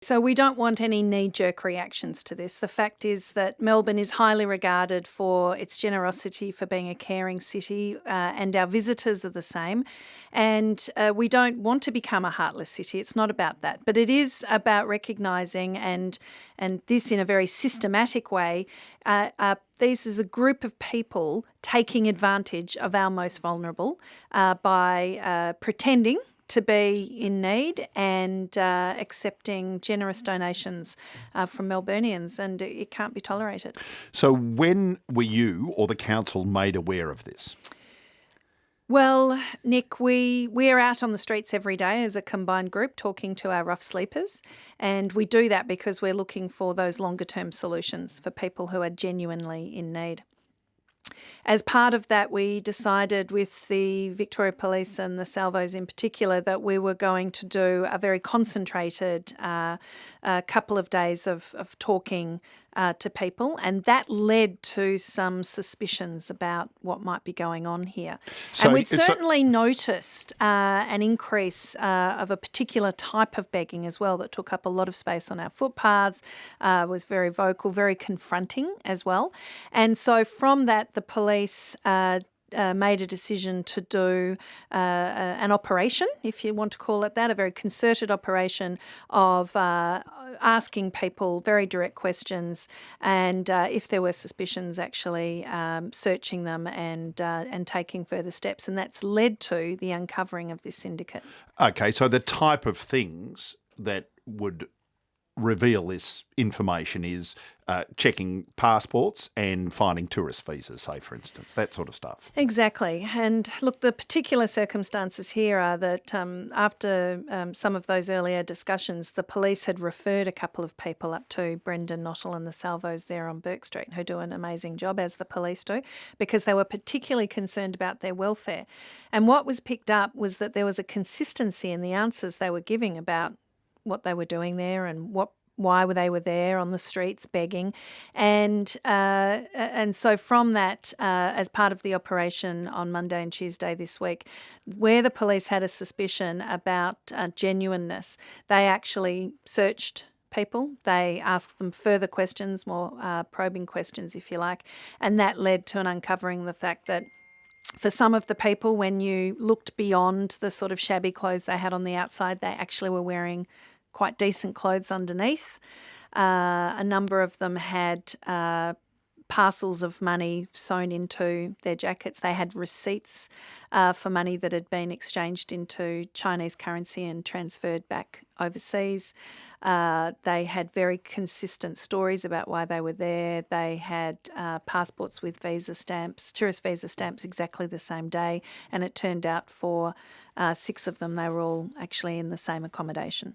So we don't want any knee-jerk reactions to this. The fact is that Melbourne is highly regarded for its generosity, for being a caring city, and our visitors are the same. And we don't want to become a heartless city. It's not about that. But it is about recognising and this in a very systematic way. This is a group of people taking advantage of our most vulnerable by pretending to be in need and accepting generous donations from Melburnians, and it can't be tolerated. So when were you or the council made aware of this? Well, Nick, we're out on the streets every day as a combined group talking to our rough sleepers, and we do that because we're looking for those longer-term solutions for people who are genuinely in need. As part of that, we decided with the Victoria Police and the Salvos in particular that we were going to do a very concentrated couple of days of talking to people, and that led to some suspicions about what might be going on here. So and we'd certainly noticed an increase of a particular type of begging as well that took up a lot of space on our footpaths, was very vocal, very confronting as well. And so from that, the police made a decision to do an operation, if you want to call it that, a very concerted operation of asking people very direct questions and if there were suspicions, actually searching them and taking further steps. And that's led to the uncovering of this syndicate. Okay, so the type of things that would reveal this information is checking passports and finding tourist visas, say, for instance, that sort of stuff. Exactly. And look, the particular circumstances here are that after some of those earlier discussions, the police had referred a couple of people up to Brendan Nottle and the Salvos there on Bourke Street, who do an amazing job, as the police do, because they were particularly concerned about their welfare. And what was picked up was that there was a consistency in the answers they were giving about what they were doing there and why they were there on the streets begging. And so from that, as part of the operation on Monday and Tuesday this week, where the police had a suspicion about genuineness, they actually searched people. They asked them further questions, more probing questions, if you like, and that led to an uncovering the fact that for some of the people, when you looked beyond the sort of shabby clothes they had on the outside, they actually were wearing quite decent clothes underneath. A number of them had parcels of money sewn into their jackets. They had receipts for money that had been exchanged into Chinese currency and transferred back overseas. They had very consistent stories about why they were there. They had passports with visa stamps, tourist visa stamps, exactly the same day. And it turned out for 6 of them, they were all actually in the same accommodation.